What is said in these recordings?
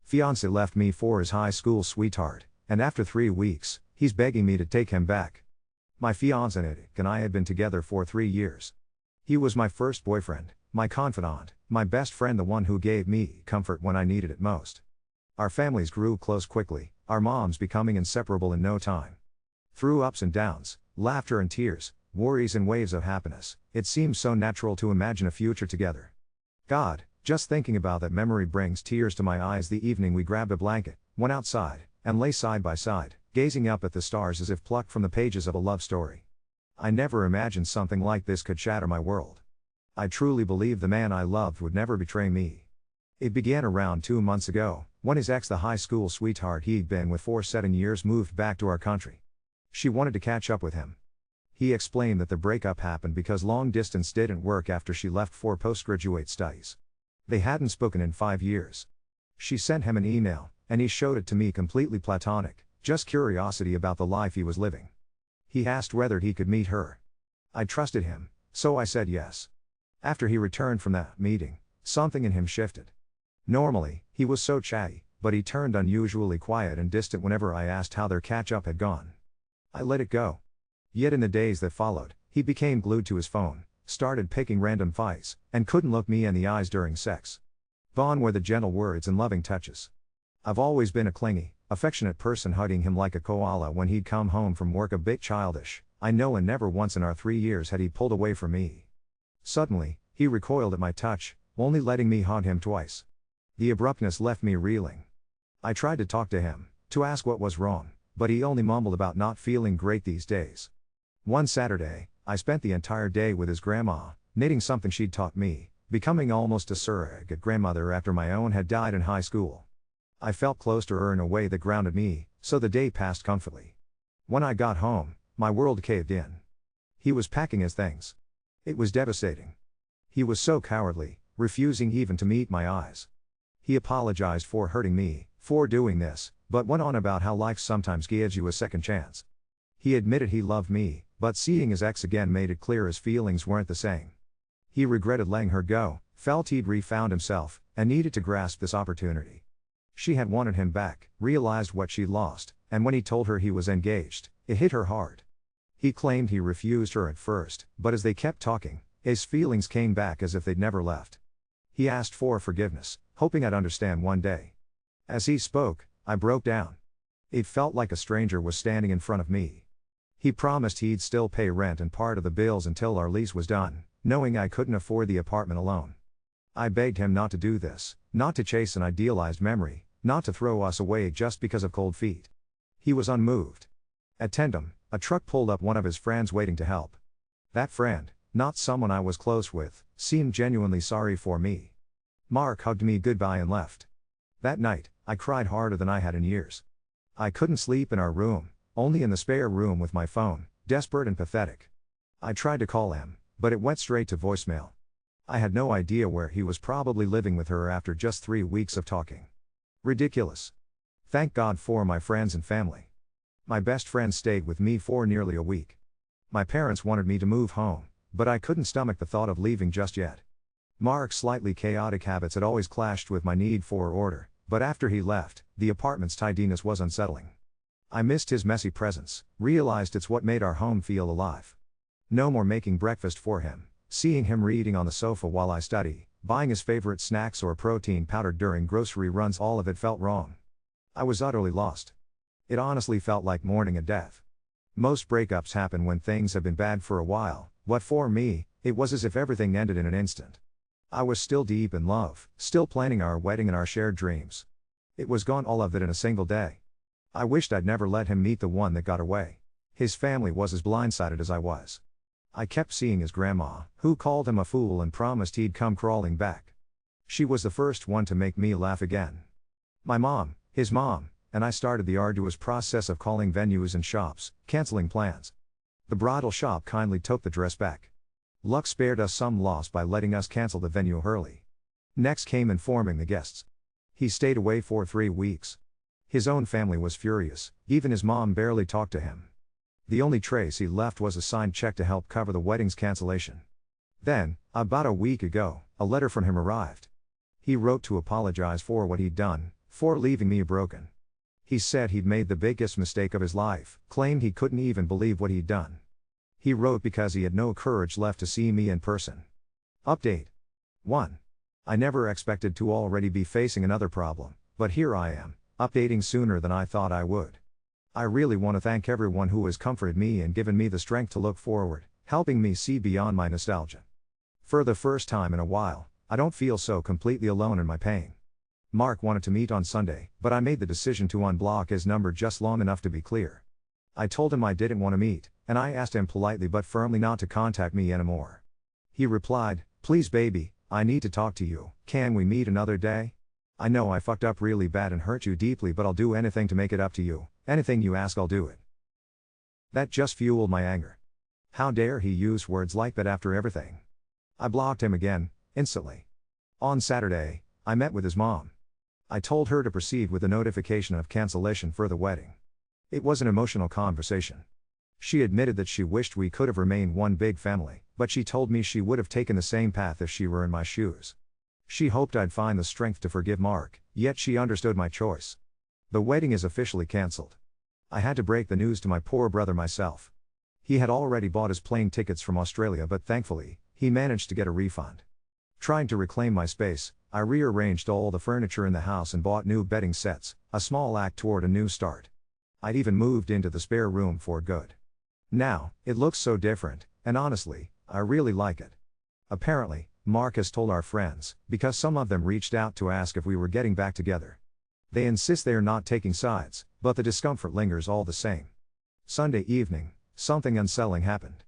Fiancé left me for his high school sweetheart, and after 3 weeks, he's begging me to take him back. My fiancé and I had been together for 3 years. He was my first boyfriend, my confidant, my best friend, the one who gave me comfort when I needed it most. Our families grew close quickly, our moms becoming inseparable in no time. Through ups and downs, laughter and tears, worries and waves of happiness, it seems so natural to imagine a future together. God, just thinking about that memory brings tears to my eyes. The evening we grabbed a blanket, went outside, and lay side by side, gazing up at the stars as if plucked from the pages of a love story. I never imagined something like this could shatter my world. I truly believed the man I loved would never betray me. It began around 2 months ago, when his ex, the high school sweetheart he'd been with for 7 years, moved back to our country. She wanted to catch up with him. He explained that the breakup happened because long distance didn't work after she left for postgraduate studies. They hadn't spoken in 5 years. She sent him an email, and he showed it to me, completely platonic, just curiosity about the life he was living. He asked whether he could meet her. I trusted him, so I said yes. After he returned from that meeting, something in him shifted. Normally, he was so chatty, but he turned unusually quiet and distant whenever I asked how their catch-up had gone. I let it go. Yet in the days that followed, he became glued to his phone, started picking random fights, and couldn't look me in the eyes during sex. Gone were the gentle words and loving touches. I've always been a clingy, affectionate person, hugging him like a koala when he'd come home from work, a bit childish, I know, and never once in our 3 years had he pulled away from me. Suddenly, he recoiled at my touch, only letting me hug him twice. The abruptness left me reeling. I tried to talk to him, to ask what was wrong, but he only mumbled about not feeling great these days. One Saturday, I spent the entire day with his grandma, knitting something she'd taught me, becoming almost a surrogate grandmother after my own had died in high school. I felt close to her in a way that grounded me, so the day passed comfortably. When I got home, my world caved in. He was packing his things. It was devastating. He was so cowardly, refusing even to meet my eyes. He apologized for hurting me, for doing this, but went on about how life sometimes gives you a second chance. He admitted he loved me, but seeing his ex again made it clear his feelings weren't the same. He regretted letting her go, felt he'd refound himself, and needed to grasp this opportunity. She had wanted him back, realized what she'd lost, and when he told her he was engaged, it hit her hard. He claimed he refused her at first, but as they kept talking, his feelings came back as if they'd never left. He asked for forgiveness, hoping I'd understand one day. As he spoke, I broke down. It felt like a stranger was standing in front of me. He promised he'd still pay rent and part of the bills until our lease was done, knowing I couldn't afford the apartment alone. I begged him not to do this, not to chase an idealized memory, not to throw us away just because of cold feet. He was unmoved. At Tandem, a truck pulled up, one of his friends waiting to help. That friend, not someone I was close with, seemed genuinely sorry for me. Mark hugged me goodbye and left. That night, I cried harder than I had in years. I couldn't sleep in our room, only in the spare room with my phone, desperate and pathetic. I tried to call him, but it went straight to voicemail. I had no idea where he was, probably living with her after just 3 weeks of talking. Ridiculous. Thank God for my friends and family. My best friend stayed with me for nearly a week. My parents wanted me to move home, but I couldn't stomach the thought of leaving just yet. Mark's slightly chaotic habits had always clashed with my need for order, but after he left, the apartment's tidiness was unsettling. I missed his messy presence, realized it's what made our home feel alive. No more making breakfast for him, seeing him reading on the sofa while I study, buying his favorite snacks or protein powder during grocery runs. All of it felt wrong. I was utterly lost. It honestly felt like mourning a death. Most breakups happen when things have been bad for a while, but for me, it was as if everything ended in an instant. I was still deep in love, still planning our wedding and our shared dreams. It was gone, all of it, in a single day. I wished I'd never let him meet the one that got away. His family was as blindsided as I was. I kept seeing his grandma, who called him a fool and promised he'd come crawling back. She was the first one to make me laugh again. My mom, his mom, and I started the arduous process of calling venues and shops, canceling plans. The bridal shop kindly took the dress back. Luck spared us some loss by letting us cancel the venue early. Next came informing the guests. He stayed away for 3 weeks. His own family was furious, even his mom barely talked to him. The only trace he left was a signed check to help cover the wedding's cancellation. Then, about a week ago, a letter from him arrived. He wrote to apologize for what he'd done, for leaving me broken. He said he'd made the biggest mistake of his life, claimed he couldn't even believe what he'd done. He wrote because he had no courage left to see me in person. Update. 1. I never expected to already be facing another problem, but here I am, updating sooner than I thought I would. I really want to thank everyone who has comforted me and given me the strength to look forward, helping me see beyond my nostalgia. For the first time in a while, I don't feel so completely alone in my pain. Mark wanted to meet on Sunday, but I made the decision to unblock his number just long enough to be clear. I told him I didn't want to meet, and I asked him politely but firmly not to contact me anymore. He replied, "Please baby, I need to talk to you, can we meet another day? I know I fucked up really bad and hurt you deeply, but I'll do anything to make it up to you, anything you ask I'll do it." That just fueled my anger. How dare he use words like that after everything? I blocked him again, instantly. On Saturday, I met with his mom. I told her to proceed with the notification of cancellation for the wedding. It was an emotional conversation. She admitted that she wished we could have remained one big family, but she told me she would have taken the same path if she were in my shoes. She hoped I'd find the strength to forgive Mark, yet she understood my choice. The wedding is officially cancelled. I had to break the news to my poor brother myself. He had already bought his plane tickets from Australia, but thankfully, he managed to get a refund. Trying to reclaim my space, I rearranged all the furniture in the house and bought new bedding sets, a small act toward a new start. I'd even moved into the spare room for good. Now, it looks so different, and honestly, I really like it. Apparently, Mark has told our friends, because some of them reached out to ask if we were getting back together. They insist they are not taking sides, but the discomfort lingers all the same. Sunday evening, something unsettling happened.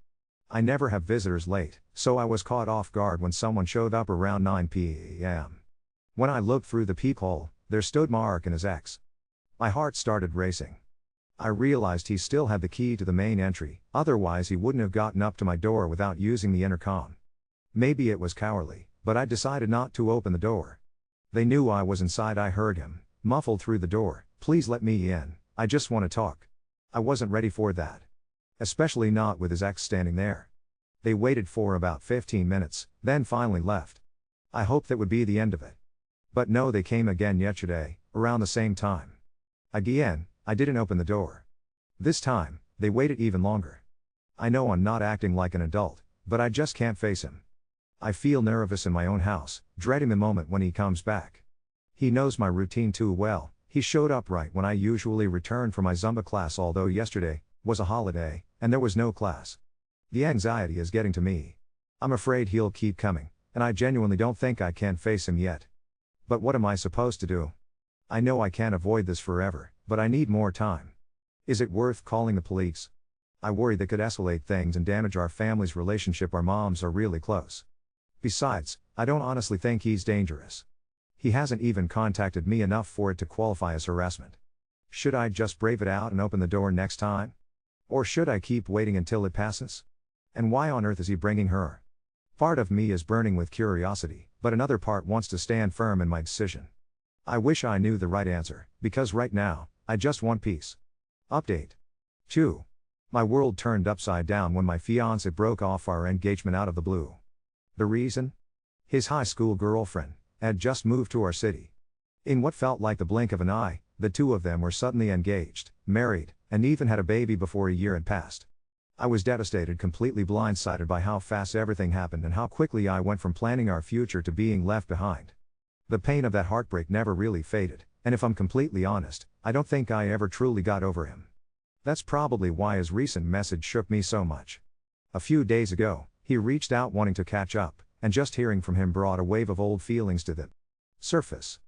I never have visitors late, so I was caught off guard when someone showed up around 9 p.m. When I looked through the peephole, there stood Mark and his ex. My heart started racing. I realized he still had the key to the main entry, otherwise he wouldn't have gotten up to my door without using the intercom. Maybe it was cowardly, but I decided not to open the door. They knew I was inside. I heard him, muffled through the door, "Please let me in, I just want to talk." I wasn't ready for that. Especially not with his ex standing there. They waited for about 15 minutes, then finally left. I hoped that would be the end of it. But no, they came again yesterday, around the same time. Again, I didn't open the door. This time, they waited even longer. I know I'm not acting like an adult, but I just can't face him. I feel nervous in my own house, dreading the moment when he comes back. He knows my routine too well. He showed up right when I usually return from my Zumba class, although yesterday was a holiday, and there was no class. The anxiety is getting to me. I'm afraid he'll keep coming, and I genuinely don't think I can face him yet. But what am I supposed to do? I know I can't avoid this forever, but I need more time. Is it worth calling the police? I worry that could escalate things and damage our family's relationship. Our moms are really close. Besides, I don't honestly think he's dangerous. He hasn't even contacted me enough for it to qualify as harassment. Should I just brave it out and open the door next time? Or should I keep waiting until it passes? And why on earth is he bringing her? Part of me is burning with curiosity, but another part wants to stand firm in my decision. I wish I knew the right answer, because right now, I just want peace. Update. 2. My world turned upside down when my fiancé broke off our engagement out of the blue. The reason? His high school girlfriend had just moved to our city. In what felt like the blink of an eye, the two of them were suddenly engaged, married, and even had a baby before a year had passed. I was devastated, completely blindsided by how fast everything happened and how quickly I went from planning our future to being left behind. The pain of that heartbreak never really faded, and if I'm completely honest, I don't think I ever truly got over him. That's probably why his recent message shook me so much. A few days ago, he reached out wanting to catch up, and just hearing from him brought a wave of old feelings to the surface.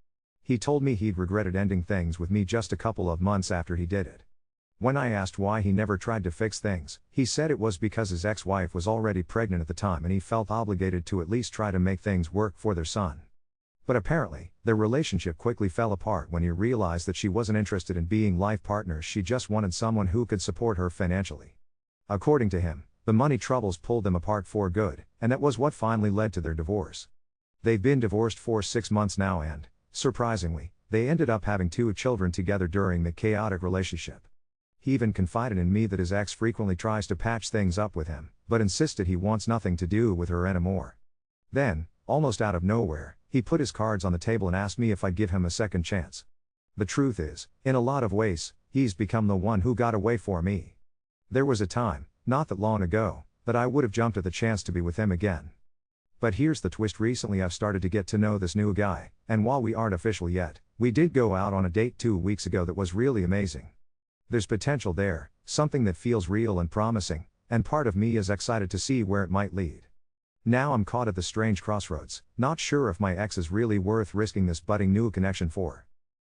He told me he'd regretted ending things with me just a couple of months after he did it. When I asked why he never tried to fix things, he said it was because his ex-wife was already pregnant at the time and he felt obligated to at least try to make things work for their son. But apparently, their relationship quickly fell apart when he realized that she wasn't interested in being life partners. She just wanted someone who could support her financially. According to him, the money troubles pulled them apart for good, and that was what finally led to their divorce. They've been divorced for 6 months now and, surprisingly, they ended up having 2 children together during the chaotic relationship. He even confided in me that his ex frequently tries to patch things up with him, but insisted he wants nothing to do with her anymore. Then, almost out of nowhere, he put his cards on the table and asked me if I'd give him a second chance. The truth is, in a lot of ways, he's become the one who got away for me. There was a time, not that long ago, that I would have jumped at the chance to be with him again. But here's the twist: recently I've started to get to know this new guy, and while we aren't official yet, we did go out on a date 2 weeks ago that was really amazing. There's potential there, something that feels real and promising, and part of me is excited to see where it might lead. Now I'm caught at the strange crossroads, not sure if my ex is really worth risking this budding new connection for.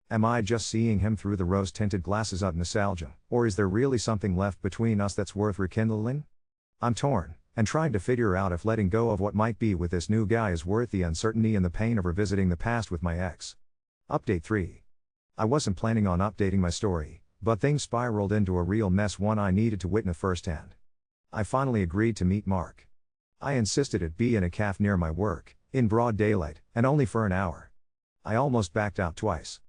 Am I just seeing him through the rose-tinted glasses of nostalgia, or is there really something left between us that's worth rekindling? I'm torn, and trying to figure out if letting go of what might be with this new guy is worth the uncertainty and the pain of revisiting the past with my ex. Update 3. I wasn't planning on updating my story, but things spiraled into a real mess, one I needed to witness firsthand. I finally agreed to meet Mark. I insisted it be in a cafe near my work, in broad daylight, and only for an hour. I almost backed out twice.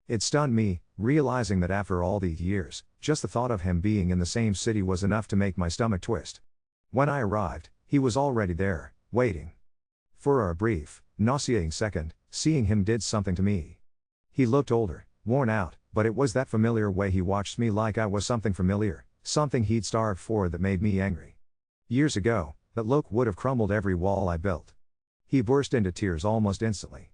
It stunned me, realizing that after all these years, just the thought of him being in the same city was enough to make my stomach twist. When I arrived, he was already there, waiting. For a brief, nauseating second, seeing him did something to me. He looked older, worn out, but it was that familiar way he watched me like I was something familiar, something he'd starved for, that made me angry. Years ago, that look would have crumbled every wall I built. He burst into tears almost instantly.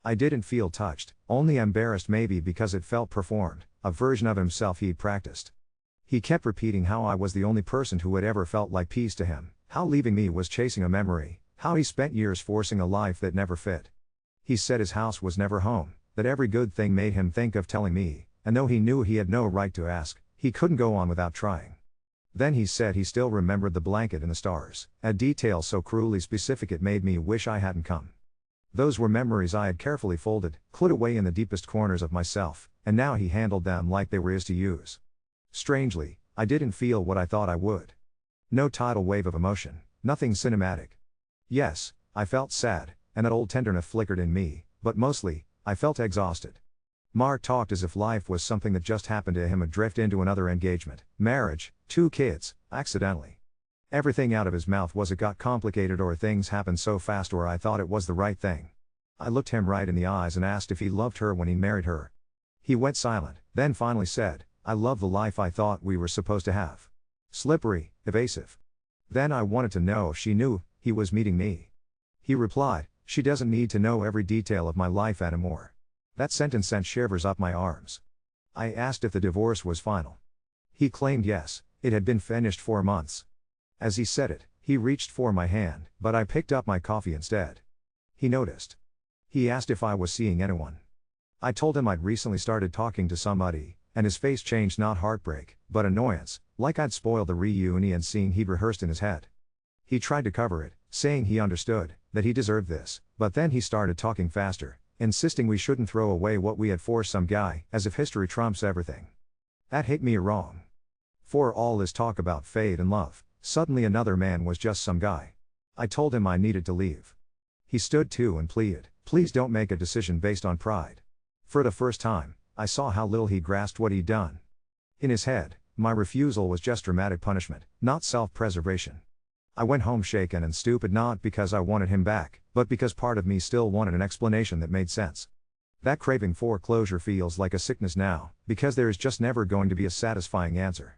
I didn't feel touched, only embarrassed, maybe because it felt performed, a version of himself he'd practiced. He kept repeating how I was the only person who had ever felt like peace to him, how leaving me was chasing a memory, how he spent years forcing a life that never fit. He said his house was never home, that every good thing made him think of telling me, and though he knew he had no right to ask, he couldn't go on without trying. Then he said he still remembered the blanket and the stars, a detail so cruelly specific it made me wish I hadn't come. Those were memories I had carefully folded, put away in the deepest corners of myself, and now he handled them like they were his to use. Strangely, I didn't feel what I thought I would. No tidal wave of emotion, nothing cinematic. Yes, I felt sad, and that old tenderness flickered in me, but mostly, I felt exhausted. Mark talked as if life was something that just happened to him, adrift into another engagement, marriage, 2 kids, accidentally. Everything out of his mouth was it got complicated, or things happened so fast, or I thought it was the right thing. I looked him right in the eyes and asked if he loved her when he married her. He went silent, then finally said, "I love the life I thought we were supposed to have." Slippery, evasive. Then I wanted to know if she knew he was meeting me. He replied, "She doesn't need to know every detail of my life anymore." That sentence sent shivers up my arms. I asked if the divorce was final. He claimed yes, it had been finished 4 months. As he said it, he reached for my hand, but I picked up my coffee instead. He noticed. He asked if I was seeing anyone. I told him I'd recently started talking to somebody, and his face changed, not heartbreak, but annoyance, like I'd spoiled the reunion scene he'd rehearsed in his head. He tried to cover it, saying he understood, that he deserved this, but then he started talking faster, insisting we shouldn't throw away what we had for some guy, as if history trumps everything. That hit me wrong. For all this talk about fate and love, suddenly another man was just some guy. I told him I needed to leave. He stood too and pleaded, "Please don't make a decision based on pride." For the first time, I saw how little he grasped what he'd done. In his head, my refusal was just dramatic punishment, not self-preservation. I went home shaken and stupid, not because I wanted him back, but because part of me still wanted an explanation that made sense. That craving for closure feels like a sickness now, because there is just never going to be a satisfying answer.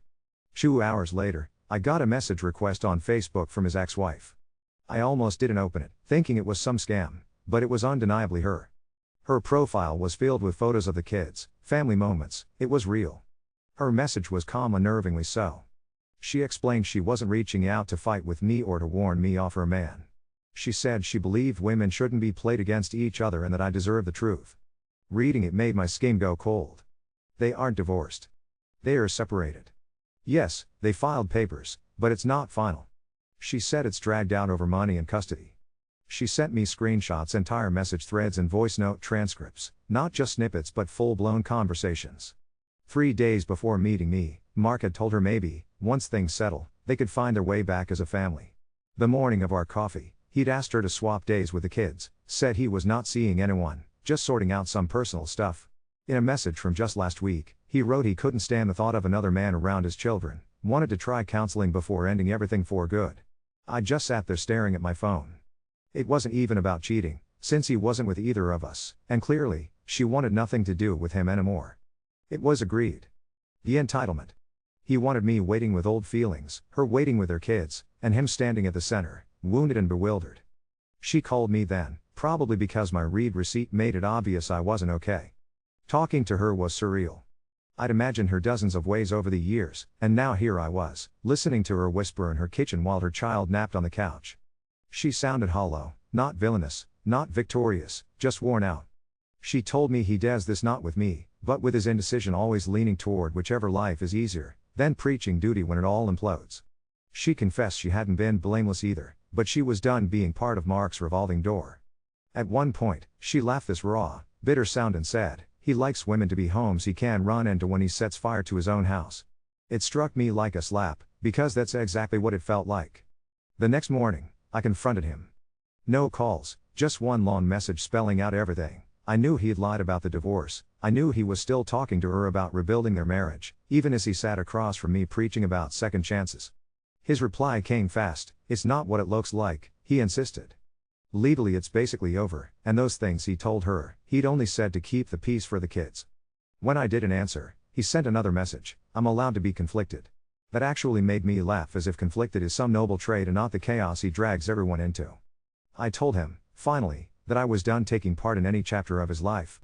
2 hours later, I got a message request on Facebook from his ex-wife. I almost didn't open it, thinking it was some scam, but it was undeniably her. Her profile was filled with photos of the kids, family moments, it was real. Her message was calm, unnervingly so. She explained she wasn't reaching out to fight with me or to warn me off her man. She said she believed women shouldn't be played against each other and that I deserved the truth. Reading it made my skin go cold. They aren't divorced. They are separated. Yes, they filed papers, but it's not final. She said it's dragged out over money and custody. She sent me screenshots, entire message threads and voice note transcripts, not just snippets but full-blown conversations. 3 days before meeting me, Mark had told her maybe, once things settle, they could find their way back as a family. The morning of our coffee, he'd asked her to swap days with the kids, said he was not seeing anyone, just sorting out some personal stuff. In a message from just last week, he wrote he couldn't stand the thought of another man around his children, wanted to try counseling before ending everything for good. I just sat there staring at my phone. It wasn't even about cheating, since he wasn't with either of us, and clearly, she wanted nothing to do with him anymore. It was agreed. The entitlement. He wanted me waiting with old feelings, her waiting with her kids, and him standing at the center, wounded and bewildered. She called me then, probably because my read receipt made it obvious I wasn't okay. Talking to her was surreal. I'd imagined her dozens of ways over the years, and now here I was, listening to her whisper in her kitchen while her child napped on the couch. She sounded hollow, not villainous, not victorious, just worn out. She told me he does this not with me, but with his indecision always leaning toward whichever life is easier, then preaching duty when it all implodes. She confessed she hadn't been blameless either, but she was done being part of Mark's revolving door. At one point, she laughed this raw, bitter sound and said, he likes women to be homes he can run into when he sets fire to his own house. It struck me like a slap, because that's exactly what it felt like. The next morning, I confronted him. No calls, just one long message spelling out everything. I knew he'd lied about the divorce, I knew he was still talking to her about rebuilding their marriage, even as he sat across from me preaching about second chances. His reply came fast, it's not what it looks like, he insisted. Legally it's basically over, and those things he told her, he'd only said to keep the peace for the kids. When I didn't answer, he sent another message, I'm allowed to be conflicted. That actually made me laugh, as if conflicted is some noble trait and not the chaos he drags everyone into. I told him, finally, that I was done taking part in any chapter of his life.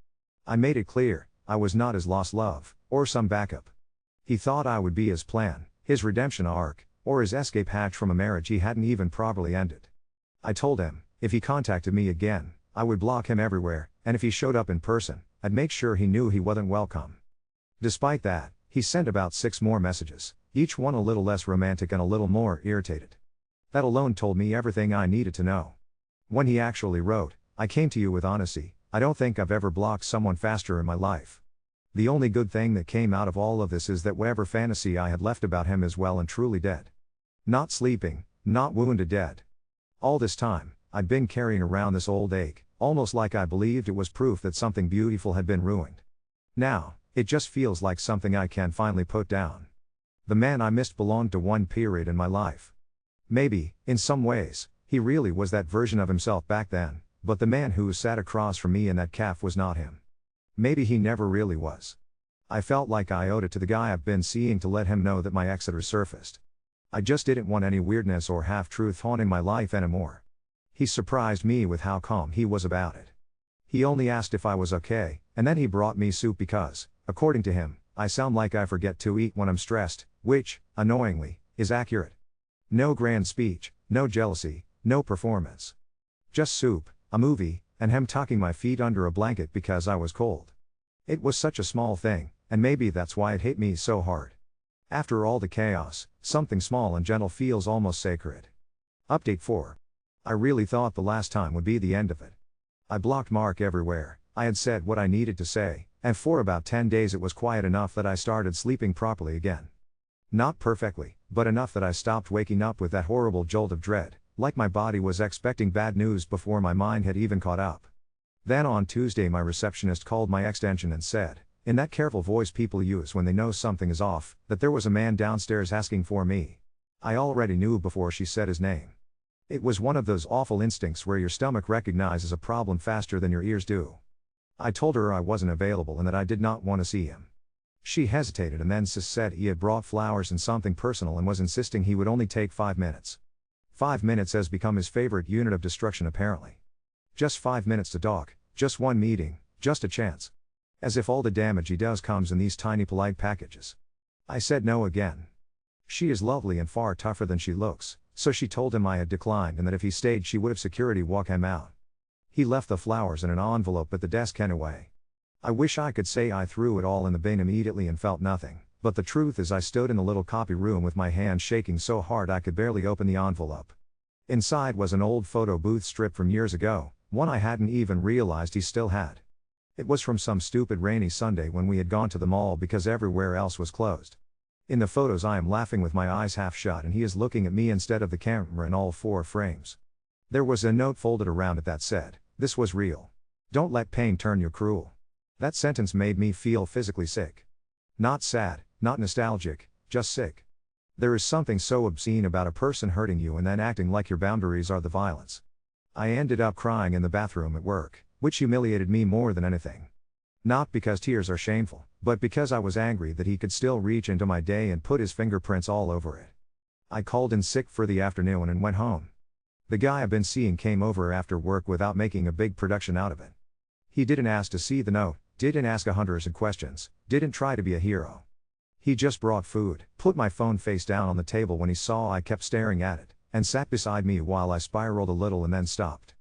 I made it clear, I was not his lost love, or some backup. He thought I would be his plan, his redemption arc, or his escape hatch from a marriage he hadn't even properly ended. I told him, if he contacted me again, I would block him everywhere, and if he showed up in person, I'd make sure he knew he wasn't welcome. Despite that, he sent about 6 more messages, each one a little less romantic and a little more irritated. That alone told me everything I needed to know. When he actually wrote, I came to you with honesty, I don't think I've ever blocked someone faster in my life. The only good thing that came out of all of this is that whatever fantasy I had left about him is well and truly dead. Not sleeping, not wounded dead. All this time, I'd been carrying around this old ache, almost like I believed it was proof that something beautiful had been ruined. Now, it just feels like something I can finally put down. The man I missed belonged to one period in my life. Maybe, in some ways, he really was that version of himself back then, but the man who sat across from me in that cafe was not him. Maybe he never really was. I felt like I owed it to the guy I've been seeing to let him know that my ex had resurfaced. I just didn't want any weirdness or half-truth haunting my life anymore. He surprised me with how calm he was about it. He only asked if I was okay, and then he brought me soup because, according to him, I sound like I forget to eat when I'm stressed, which, annoyingly, is accurate. No grand speech, no jealousy, no performance. Just soup, a movie, and him tucking my feet under a blanket because I was cold. It was such a small thing, and maybe that's why it hit me so hard. After all the chaos, something small and gentle feels almost sacred. Update 4. I really thought the last time would be the end of it. I blocked Mark everywhere, I had said what I needed to say, and for about 10 days it was quiet enough that I started sleeping properly again. Not perfectly, but enough that I stopped waking up with that horrible jolt of dread, like my body was expecting bad news before my mind had even caught up. Then on Tuesday my receptionist called my extension and said, in that careful voice people use when they know something is off, that there was a man downstairs asking for me. I already knew before she said his name. It was one of those awful instincts where your stomach recognizes a problem faster than your ears do. I told her I wasn't available and that I did not want to see him. She hesitated and then said he had brought flowers and something personal and was insisting he would only take 5 minutes. 5 minutes has become his favorite unit of destruction apparently. Just 5 minutes to talk, just one meeting, just a chance. As if all the damage he does comes in these tiny polite packages. I said no again. She is lovely and far tougher than she looks, so she told him I had declined and that if he stayed she would have security walk him out. He left the flowers in an envelope at the desk anyway. I wish I could say I threw it all in the bin immediately and felt nothing, but the truth is I stood in the little copy room with my hands shaking so hard I could barely open the envelope. Inside was an old photo booth strip from years ago, one I hadn't even realized he still had. It was from some stupid rainy Sunday when we had gone to the mall because everywhere else was closed. In the photos I am laughing with my eyes half shut and he is looking at me instead of the camera in all 4 frames. There was a note folded around it that said, "This was real. Don't let pain turn you cruel." That sentence made me feel physically sick. Not sad, not nostalgic, just sick. There is something so obscene about a person hurting you and then acting like your boundaries are the violence. I ended up crying in the bathroom at work, which humiliated me more than anything. Not because tears are shameful, but because I was angry that he could still reach into my day and put his fingerprints all over it. I called in sick for the afternoon and went home. The guy I've been seeing came over after work without making a big production out of it. He didn't ask to see the note, didn't ask 100 questions, didn't try to be a hero. He just brought food, put my phone face down on the table when he saw I kept staring at it, and sat beside me while I spiraled a little and then stopped.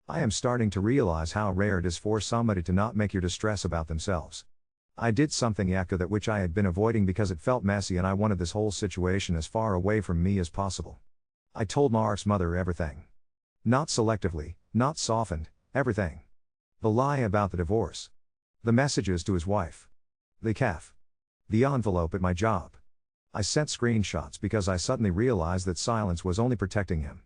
I am starting to realize how rare it is for somebody to not make your distress about themselves. I did something after that which I had been avoiding because it felt messy and I wanted this whole situation as far away from me as possible. I told Mark's mother everything. Not selectively, not softened, everything. The lie about the divorce. The messages to his wife. The calf. The envelope at my job. I sent screenshots because I suddenly realized that silence was only protecting him.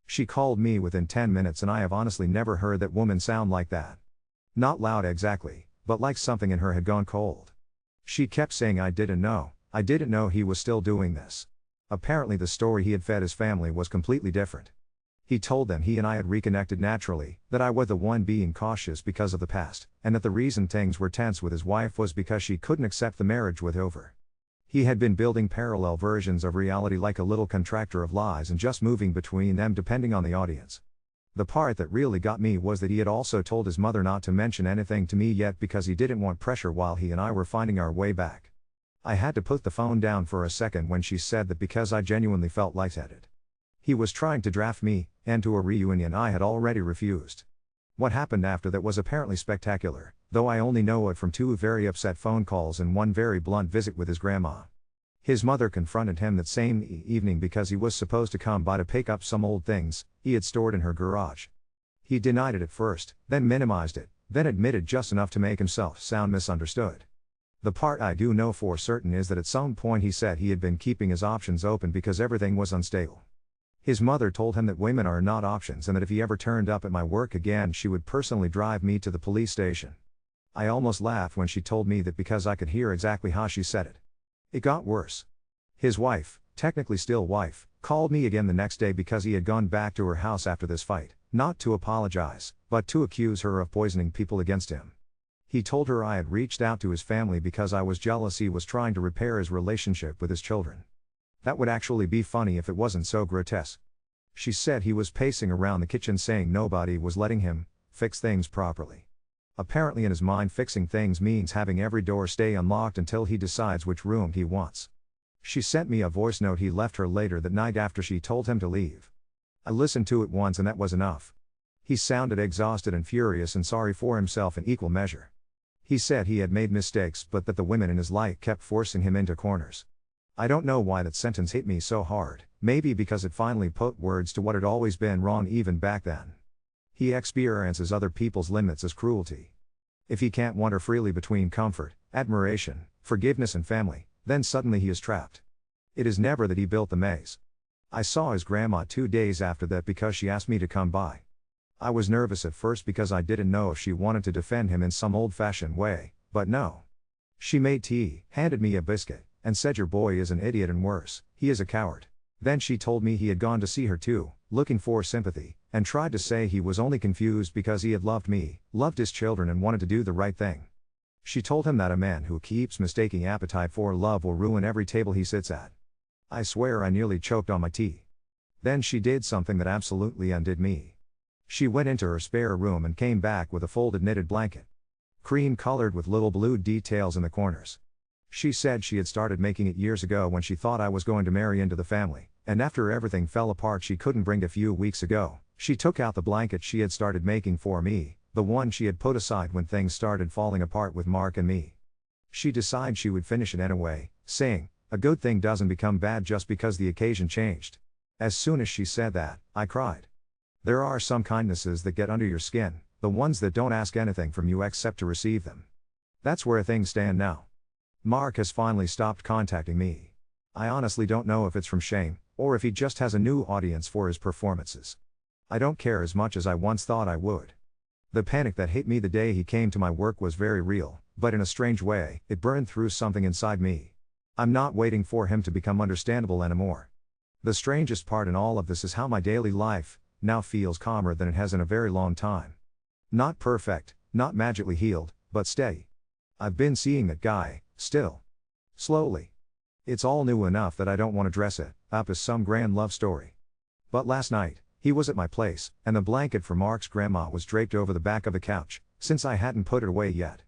She called me within 10 minutes and I have honestly never heard that woman sound like that. Not loud exactly, but like something in her had gone cold. She kept saying I didn't know he was still doing this. Apparently the story he had fed his family was completely different. He told them he and I had reconnected naturally, that I was the one being cautious because of the past, and that the reason things were tense with his wife was because she couldn't accept the marriage was over. He had been building parallel versions of reality like a little contractor of lies and just moving between them depending on the audience. The part that really got me was that he had also told his mother not to mention anything to me yet because he didn't want pressure while he and I were finding our way back. I had to put the phone down for a second when she said that because I genuinely felt lightheaded. He was trying to draft me, and to a reunion I had already refused. What happened after that was apparently spectacular, though I only know it from 2 very upset phone calls and 1 very blunt visit with his grandma. His mother confronted him that same evening because he was supposed to come by to pick up some old things he had stored in her garage. He denied it at first, then minimized it, then admitted just enough to make himself sound misunderstood. The part I do know for certain is that at some point he said he had been keeping his options open because everything was unstable. His mother told him that women are not options and that if he ever turned up at my work again she would personally drive me to the police station. I almost laughed when she told me that because I could hear exactly how she said it. It got worse. His wife, technically still wife, called me again the next day because he had gone back to her house after this fight, not to apologize, but to accuse her of poisoning people against him. He told her I had reached out to his family because I was jealous he was trying to repair his relationship with his children. That would actually be funny if it wasn't so grotesque. She said he was pacing around the kitchen saying nobody was letting him fix things properly. Apparently in his mind fixing things means having every door stay unlocked until he decides which room he wants. She sent me a voice note he left her later that night after she told him to leave. I listened to it once and that was enough. He sounded exhausted and furious and sorry for himself in equal measure. He said he had made mistakes but that the women in his life kept forcing him into corners. I don't know why that sentence hit me so hard, maybe because it finally put words to what had always been wrong even back then. He experiences other people's limits as cruelty. If he can't wander freely between comfort, admiration, forgiveness and family, then suddenly he is trapped. It is never that he built the maze. I saw his grandma 2 days after that because she asked me to come by. I was nervous at first because I didn't know if she wanted to defend him in some old-fashioned way, but no. She made tea, handed me a biscuit, and said your boy is an idiot and worse, he is a coward. Then she told me he had gone to see her too, looking for sympathy, and tried to say he was only confused because he had loved me, loved his children and wanted to do the right thing. She told him that a man who keeps mistaking appetite for love will ruin every table he sits at. I swear I nearly choked on my tea. Then she did something that absolutely undid me. She went into her spare room and came back with a folded knitted blanket. Cream colored with little blue details in the corners. She said she had started making it years ago when she thought I was going to marry into the family, and after everything fell apart she couldn't bring a few weeks ago, she took out the blanket she had started making for me, the one she had put aside when things started falling apart with Mark and me. She decided she would finish it anyway, saying, a good thing doesn't become bad just because the occasion changed. As soon as she said that, I cried. There are some kindnesses that get under your skin, the ones that don't ask anything from you except to receive them. That's where things stand now. Mark has finally stopped contacting me. I honestly don't know if it's from shame, or if he just has a new audience for his performances. I don't care as much as I once thought I would. The panic that hit me the day he came to my work was very real, but in a strange way, it burned through something inside me. I'm not waiting for him to become understandable anymore. The strangest part in all of this is how my daily life, now feels calmer than it has in a very long time. Not perfect, not magically healed, but steady. I've been seeing that guy, still. Slowly. It's all new enough that I don't want to dress it up as some grand love story. But last night, he was at my place, and the blanket for Mark's grandma was draped over the back of the couch, since I hadn't put it away yet.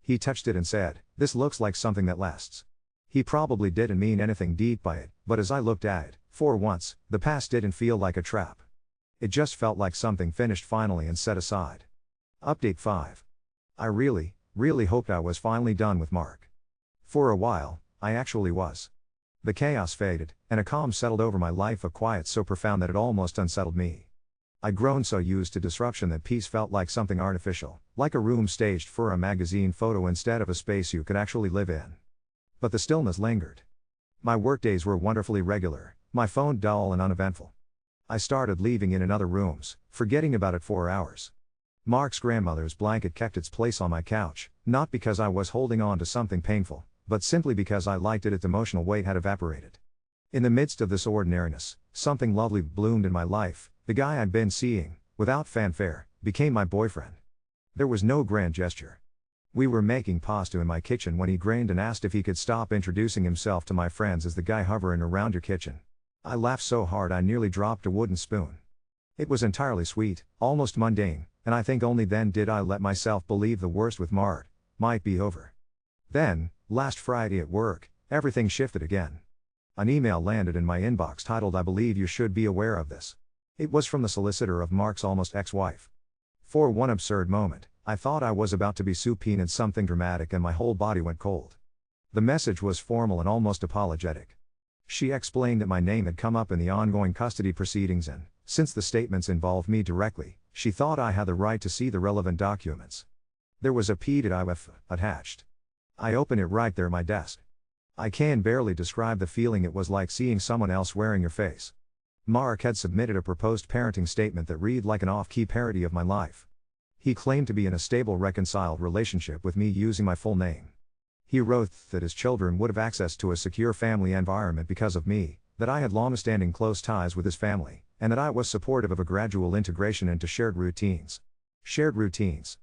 He touched it and said, "This looks like something that lasts." He probably didn't mean anything deep by it, but as I looked at it, for once, the past didn't feel like a trap. It just felt like something finished finally and set aside. Update 5. I really hoped I was finally done with Mark. For a while, I actually was. The chaos faded, and a calm settled over my life, a quiet so profound that it almost unsettled me. I'd grown so used to disruption that peace felt like something artificial, like a room staged for a magazine photo instead of a space you could actually live in. But the stillness lingered. My workdays were wonderfully regular, my phone dull and uneventful. I started leaving it in other rooms, forgetting about it for hours. Mark's grandmother's blanket kept its place on my couch, not because I was holding on to something painful, but simply because I liked it. Its emotional weight had evaporated. In the midst of this ordinariness, something lovely bloomed in my life. The guy I'd been seeing, without fanfare, became my boyfriend. There was no grand gesture. We were making pasta in my kitchen when he grinned and asked if he could stop introducing himself to my friends as the guy hovering around your kitchen. I laughed so hard I nearly dropped a wooden spoon. It was entirely sweet, almost mundane, and I think only then did I let myself believe the worst with Mark might be over. Then, last Friday at work, everything shifted again. An email landed in my inbox titled, "I believe you should be aware of this." It was from the solicitor of Mark's almost ex-wife. For one absurd moment, I thought I was about to be subpoenaed something dramatic and my whole body went cold. The message was formal and almost apologetic. She explained that my name had come up in the ongoing custody proceedings and, since the statements involved me directly, she thought I had the right to see the relevant documents. There was a PDF attached. I opened it right there at my desk. I can barely describe the feeling it was like seeing someone else wearing your face. Mark had submitted a proposed parenting statement that read like an off-key parody of my life. He claimed to be in a stable, reconciled relationship with me using my full name. He wrote that his children would have access to a secure family environment because of me, that I had long-standing close ties with his family, and that I was supportive of a gradual integration into shared routines. Shared routines.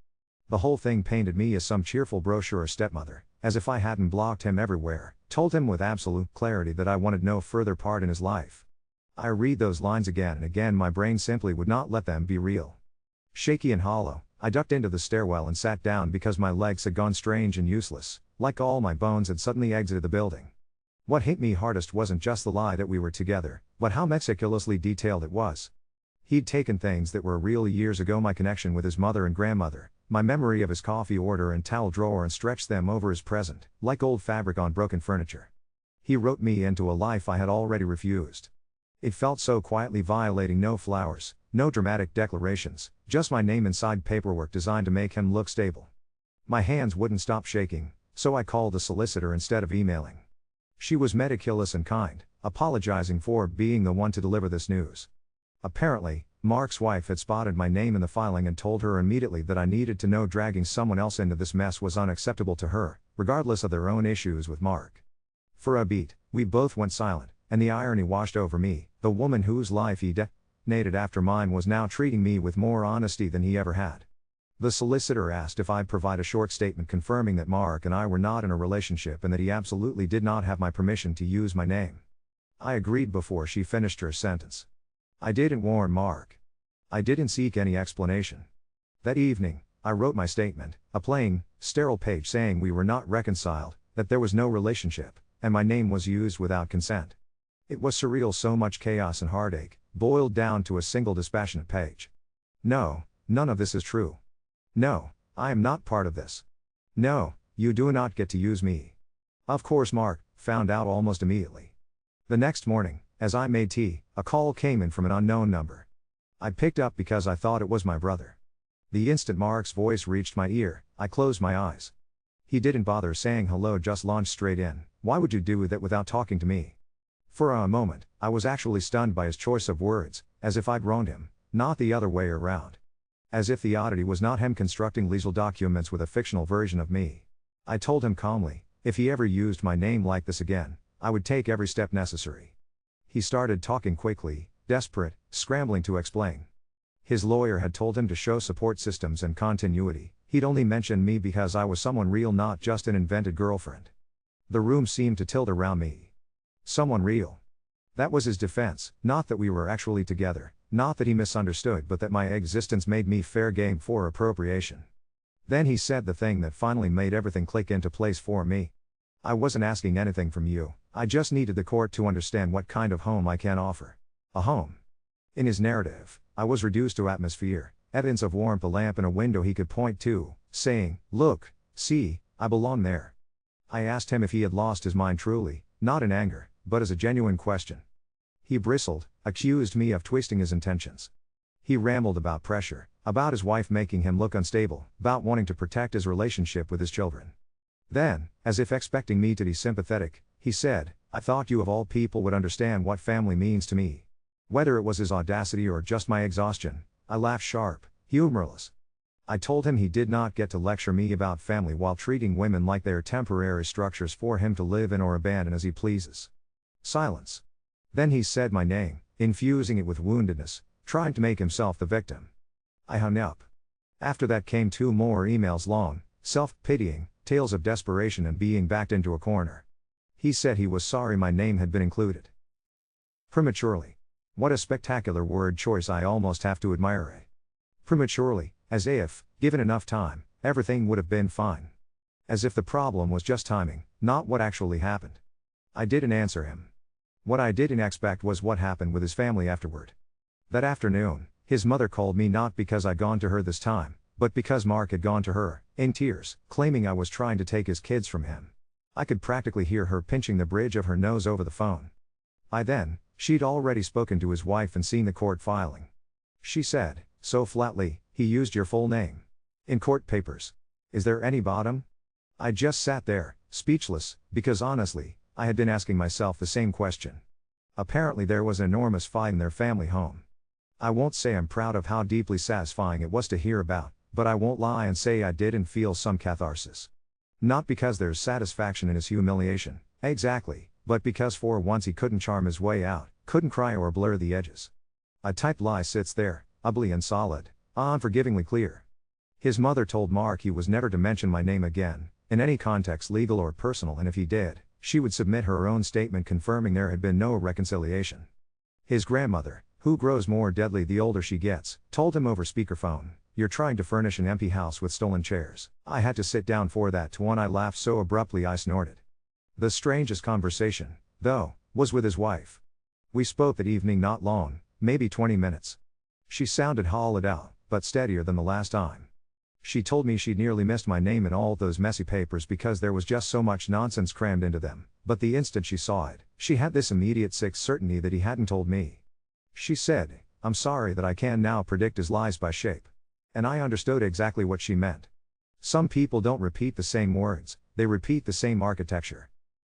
The whole thing painted me as some cheerful brochure stepmother, as if I hadn't blocked him everywhere, told him with absolute clarity that I wanted no further part in his life. I read those lines again and again, my brain simply would not let them be real. Shaky and hollow, I ducked into the stairwell and sat down because my legs had gone strange and useless, like all my bones had suddenly exited the building. What hit me hardest wasn't just the lie that we were together, but how meticulously detailed it was. He'd taken things that were real years ago, my connection with his mother and grandmother, my memory of his coffee order and towel drawer, and stretched them over his present, like old fabric on broken furniture. He wrote me into a life I had already refused. It felt so quietly violating. No flowers, no dramatic declarations, just my name inside paperwork designed to make him look stable. My hands wouldn't stop shaking, so I called the solicitor instead of emailing. She was meticulous and kind, apologizing for being the one to deliver this news. Apparently, Mark's wife had spotted my name in the filing and told her immediately that I needed to know dragging someone else into this mess was unacceptable to her, regardless of their own issues with Mark. For a beat, we both went silent, and the irony washed over me. The woman whose life he detonated after mine was now treating me with more honesty than he ever had. The solicitor asked if I'd provide a short statement confirming that Mark and I were not in a relationship and that he absolutely did not have my permission to use my name. I agreed before she finished her sentence. I didn't warn Mark. I didn't seek any explanation. That evening, I wrote my statement, a plain, sterile page saying we were not reconciled, that there was no relationship, and my name was used without consent. It was surreal, so much chaos and heartache, boiled down to a single dispassionate page. No, none of this is true. No, I am not part of this. No, you do not get to use me. Of course Mark found out almost immediately. The next morning, as I made tea, a call came in from an unknown number. I picked up because I thought it was my brother. The instant Mark's voice reached my ear, I closed my eyes. He didn't bother saying hello, just launched straight in. Why would you do that without talking to me? For a moment, I was actually stunned by his choice of words, as if I'd wronged him, not the other way around. As if the oddity was not him constructing legal documents with a fictional version of me. I told him calmly, if he ever used my name like this again, I would take every step necessary. He started talking quickly, desperate, scrambling to explain. His lawyer had told him to show support systems and continuity. He'd only mentioned me because I was someone real, not just an invented girlfriend. The room seemed to tilt around me. Someone real. That was his defense, not that we were actually together, not that he misunderstood, but that my existence made me fair game for appropriation. Then he said the thing that finally made everything click into place for me. I wasn't asking anything from you, I just needed the court to understand what kind of home I can offer. A home. In his narrative, I was reduced to atmosphere, evidence of warmth, a lamp and a window he could point to, saying, "Look, see, I belong there." I asked him if he had lost his mind truly, not in anger, but as a genuine question. He bristled, accused me of twisting his intentions. He rambled about pressure, about his wife making him look unstable, about wanting to protect his relationship with his children. Then, as if expecting me to be sympathetic, he said, "I thought you of all people would understand what family means to me." Whether it was his audacity or just my exhaustion, I laughed sharp, humorless. I told him he did not get to lecture me about family while treating women like they are temporary structures for him to live in or abandon as he pleases. Silence. Then he said my name, infusing it with woundedness, trying to make himself the victim. I hung up. After that came 2 more emails, long, self-pitying, tales of desperation and being backed into a corner. He said he was sorry my name had been included. Prematurely. What a spectacular word choice, I almost have to admire it. Prematurely, as if, given enough time, everything would have been fine. As if the problem was just timing, not what actually happened. I didn't answer him. What I didn't expect was what happened with his family afterward. That afternoon, his mother called me not because I'd gone to her this time, but because Mark had gone to her, in tears, claiming I was trying to take his kids from him. I could practically hear her pinching the bridge of her nose over the phone. She'd already spoken to his wife and seen the court filing. She said, so flatly, "He used your full name in court papers. Is there any bottom?" I just sat there, speechless, because honestly, I had been asking myself the same question. Apparently there was an enormous fight in their family home. I won't say I'm proud of how deeply satisfying it was to hear about, but I won't lie and say I didn't feel some catharsis. Not because there's satisfaction in his humiliation, exactly, but because for once he couldn't charm his way out, couldn't cry or blur the edges. A typed lie sits there, ugly and solid, unforgivingly clear. His mother told Mark he was never to mention my name again, in any context, legal or personal, and if he did, she would submit her own statement confirming there had been no reconciliation. His grandmother, who grows more deadly the older she gets, told him over speakerphone, "You're trying to furnish an empty house with stolen chairs." I had to sit down for that to one. I laughed so abruptly I snorted. The strangest conversation, though, was with his wife. We spoke that evening not long, maybe 20 minutes. She sounded hollowed out, but steadier than the last time. She told me she'd nearly missed my name in all those messy papers because there was just so much nonsense crammed into them, but the instant she saw it, she had this immediate sick certainty that he hadn't told me. She said, "I'm sorry that I can now predict his lies by shape." And I understood exactly what she meant. Some people don't repeat the same words, they repeat the same architecture.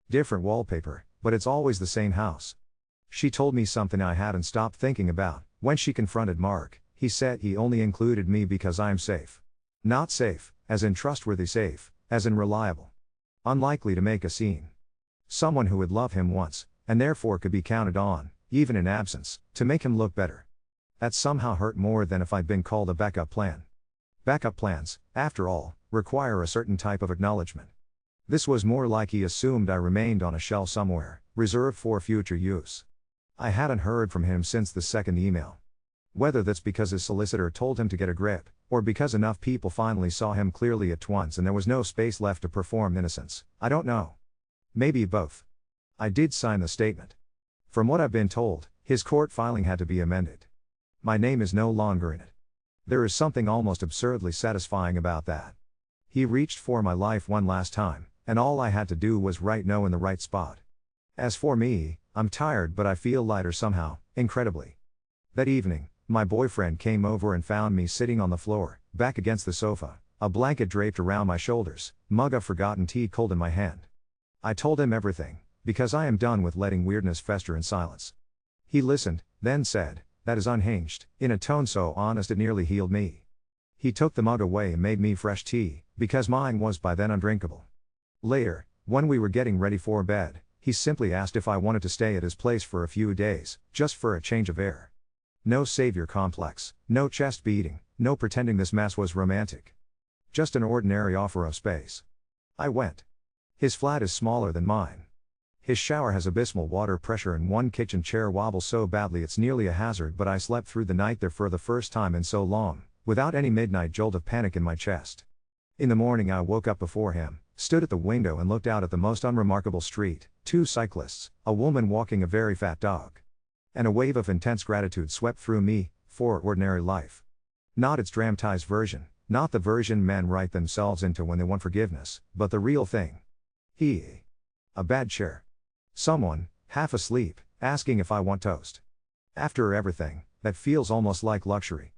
Different wallpaper, but it's always the same house. She told me something I hadn't stopped thinking about. When she confronted Mark, he said he only included me because I'm safe. Not safe, as in trustworthy, safe, as in reliable. Unlikely to make a scene. Someone who would love him once, and therefore could be counted on, even in absence, to make him look better. That somehow hurt more than if I'd been called a backup plan. Backup plans, after all, require a certain type of acknowledgement. This was more like he assumed I remained on a shelf somewhere, reserved for future use. I hadn't heard from him since the second email. Whether that's because his solicitor told him to get a grip, or because enough people finally saw him clearly at once and there was no space left to perform innocence, I don't know. Maybe both. I did sign the statement. From what I've been told, his court filing had to be amended. My name is no longer in it. There is something almost absurdly satisfying about that. He reached for my life one last time, and all I had to do was write no in the right spot. As for me, I'm tired but I feel lighter somehow, incredibly. That evening, my boyfriend came over and found me sitting on the floor, back against the sofa, a blanket draped around my shoulders, mug of forgotten tea cold in my hand. I told him everything, because I am done with letting weirdness fester in silence. He listened, then said, "That is unhinged," in a tone so honest it nearly healed me. He took the mug away and made me fresh tea, because mine was by then undrinkable. Later, when we were getting ready for bed, He simply asked if I wanted to stay at his place for a few days, just for a change of air. No savior complex, no chest beating, no pretending this mess was romantic. Just an ordinary offer of space. I went. His flat is smaller than mine. His shower has abysmal water pressure and one kitchen chair wobbles so badly it's nearly a hazard, but I slept through the night there for the first time in so long, without any midnight jolt of panic in my chest. In the morning I woke up before him, stood at the window and looked out at the most unremarkable street, 2 cyclists, a woman walking a very fat dog. And a wave of intense gratitude swept through me, for ordinary life. Not its dramatized version, not the version men write themselves into when they want forgiveness, but the real thing. A bad chair. Someone, half asleep, asking if I want toast. After everything, that feels almost like luxury.